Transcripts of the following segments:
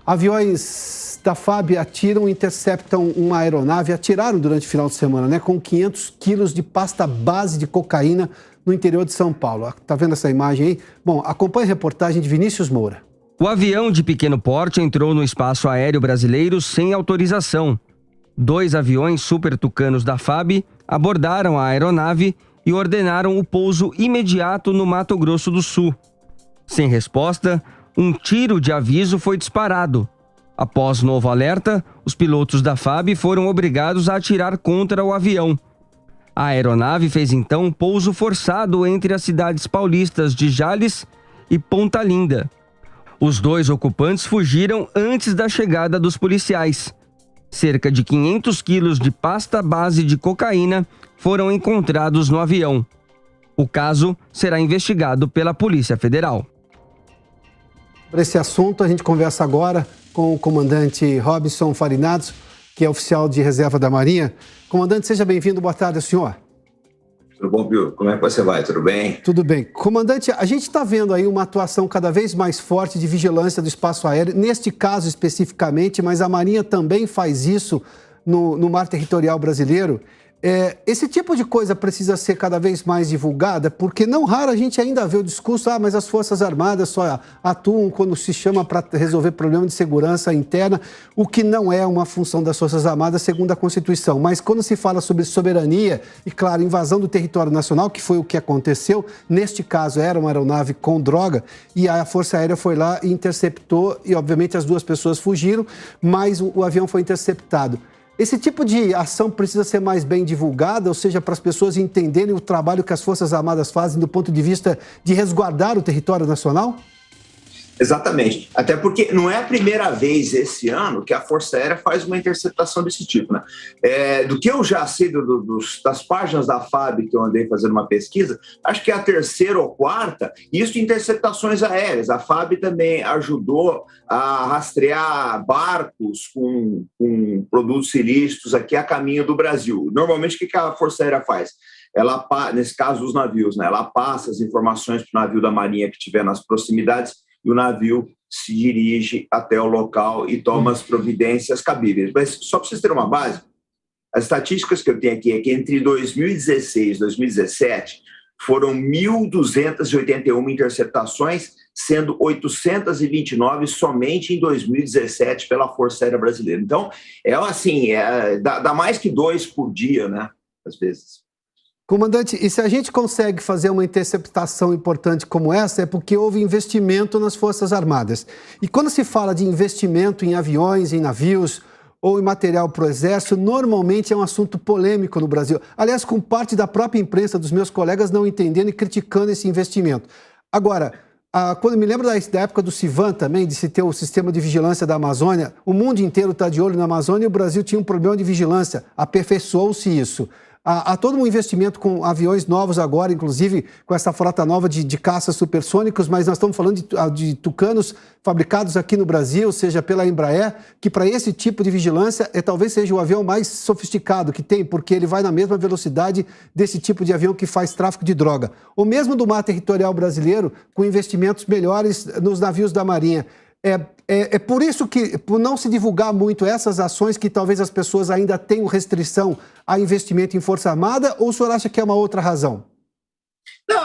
Aviões da FAB interceptam uma aeronave, atiraram durante o final de semana, né, com 500 quilos de pasta base de cocaína no interior de São Paulo. Tá vendo essa imagem aí? Bom, acompanhe a reportagem de Vinícius Moura. O avião de pequeno porte entrou no espaço aéreo brasileiro sem autorização. 2 aviões Super Tucanos da FAB abordaram a aeronave e ordenaram o pouso imediato no Mato Grosso do Sul. Sem resposta, um tiro de aviso foi disparado. Após novo alerta, os pilotos da FAB foram obrigados a atirar contra o avião. A aeronave fez então um pouso forçado entre as cidades paulistas de Jales e Ponta Linda. Os 2 ocupantes fugiram antes da chegada dos policiais. Cerca de 500 quilos de pasta base de cocaína foram encontrados no avião. O caso será investigado pela Polícia Federal. Sobre esse assunto, a gente conversa agora com o comandante Robson Farinados, que é oficial de reserva da Marinha. Comandante, seja bem-vindo. Boa tarde, senhor. Tudo bom, Pio? Como é que você vai? Tudo bem? Tudo bem. Comandante, a gente está vendo aí uma atuação cada vez mais forte de vigilância do espaço aéreo, neste caso especificamente, mas a Marinha também faz isso no mar territorial brasileiro. Esse tipo de coisa precisa ser cada vez mais divulgada, porque não raro a gente ainda vê o discurso, mas as Forças Armadas só atuam quando se chama para resolver problema de segurança interna, o que não é uma função das Forças Armadas segundo a Constituição. Mas quando se fala sobre soberania e, claro, invasão do território nacional, que foi o que aconteceu, neste caso era uma aeronave com droga, e a Força Aérea foi lá e interceptou, e obviamente as 2 pessoas fugiram, mas o avião foi interceptado. Esse tipo de ação precisa ser mais bem divulgada, ou seja, para as pessoas entenderem o trabalho que as Forças Armadas fazem do ponto de vista de resguardar o território nacional? Exatamente. Até porque não é a primeira vez esse ano que a Força Aérea faz uma interceptação desse tipo, né? Do que eu já sei das páginas da FAB, que eu andei fazendo uma pesquisa, acho que é a 3ª ou 4ª, isso de interceptações aéreas. A FAB também ajudou a rastrear barcos com produtos ilícitos aqui a caminho do Brasil. Normalmente, o que a Força Aérea faz? Ela, nesse caso, os navios, né? Ela passa as informações para o navio da Marinha que estiver nas proximidades e o navio se dirige até o local e toma as providências cabíveis. Mas só para vocês terem uma base, as estatísticas que eu tenho aqui é que entre 2016 e 2017 foram 1.281 interceptações, sendo 829 somente em 2017 pela Força Aérea Brasileira. Então, dá mais que 2 por dia, né, às vezes. Comandante, e se a gente consegue fazer uma interceptação importante como essa, é porque houve investimento nas Forças Armadas. E quando se fala de investimento em aviões, em navios ou em material para o Exército, normalmente é um assunto polêmico no Brasil. Aliás, com parte da própria imprensa, dos meus colegas, não entendendo e criticando esse investimento. Agora, quando me lembro da época do Civan também, de se ter o sistema de vigilância da Amazônia, o mundo inteiro está de olho na Amazônia e o Brasil tinha um problema de vigilância. Aperfeiçoou-se isso. Há todo um investimento com aviões novos agora, inclusive com essa frota nova de caças supersônicos, mas nós estamos falando de Tucanos fabricados aqui no Brasil, seja pela Embraer, que para esse tipo de vigilância talvez seja o avião mais sofisticado que tem, porque ele vai na mesma velocidade desse tipo de avião que faz tráfico de droga. Ou mesmo do mar territorial brasileiro, com investimentos melhores nos navios da Marinha. É por isso que, por não se divulgar muito essas ações, que talvez as pessoas ainda tenham restrição a investimento em Força Armada, ou o senhor acha que é uma outra razão? Não,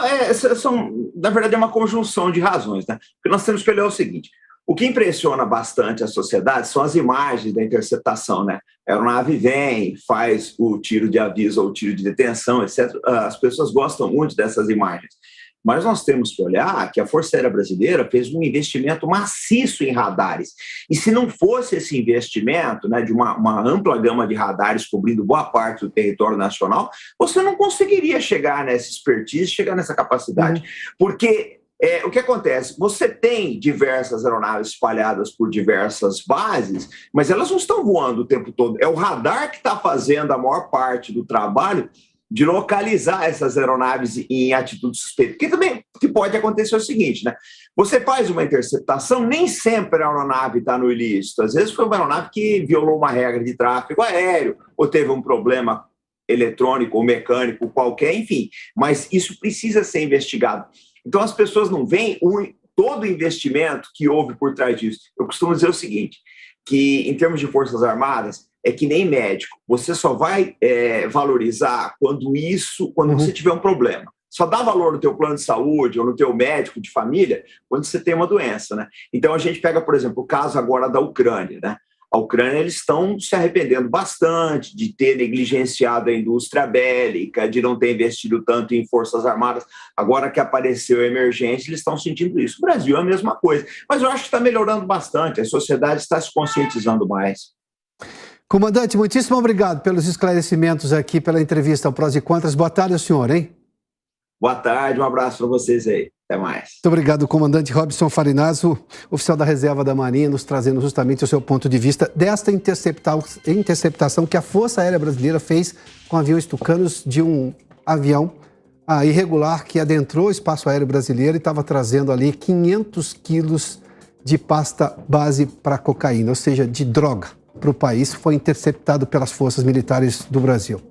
na verdade é uma conjunção de razões, né? O que nós temos que olhar é o seguinte: o que impressiona bastante a sociedade são as imagens da interceptação, né? A aeronave vem, faz o tiro de aviso ou o tiro de detenção, etc. As pessoas gostam muito dessas imagens. Mas nós temos que olhar que a Força Aérea Brasileira fez um investimento maciço em radares. E se não fosse esse investimento, né, de uma ampla gama de radares cobrindo boa parte do território nacional, você não conseguiria chegar nessa expertise, chegar nessa capacidade. Porque o que acontece? Você tem diversas aeronaves espalhadas por diversas bases, mas elas não estão voando o tempo todo. É o radar que está fazendo a maior parte do trabalho de localizar essas aeronaves em atitude suspeita. Porque também o que pode acontecer é o seguinte, né? Você faz uma interceptação, nem sempre a aeronave está no ilícito. Às vezes foi uma aeronave que violou uma regra de tráfego aéreo, ou teve um problema eletrônico ou mecânico qualquer, enfim. Mas isso precisa ser investigado. Então as pessoas não veem todo o investimento que houve por trás disso. Eu costumo dizer o seguinte, que em termos de Forças Armadas, é que nem médico. Você só vai valorizar quando você tiver um problema. Só dá valor no teu plano de saúde ou no teu médico de família quando você tem uma doença, né? Então, a gente pega, por exemplo, o caso agora da Ucrânia, né? A Ucrânia, eles estão se arrependendo bastante de ter negligenciado a indústria bélica, de não ter investido tanto em Forças Armadas. Agora que apareceu a emergência, eles estão sentindo isso. O Brasil é a mesma coisa. Mas eu acho que está melhorando bastante, a sociedade está se conscientizando mais. Comandante, muitíssimo obrigado pelos esclarecimentos aqui, pela entrevista ao Prós e Contras. Boa tarde ao senhor, hein? Boa tarde, um abraço para vocês aí. Até mais. Muito obrigado, comandante Robson Farinazzo, oficial da Reserva da Marinha, nos trazendo justamente o seu ponto de vista desta interceptação que a Força Aérea Brasileira fez com aviões tucanos de um avião irregular que adentrou o espaço aéreo brasileiro e estava trazendo ali 500 quilos de pasta base para cocaína, ou seja, de droga para o país. Foi interceptado pelas forças militares do Brasil.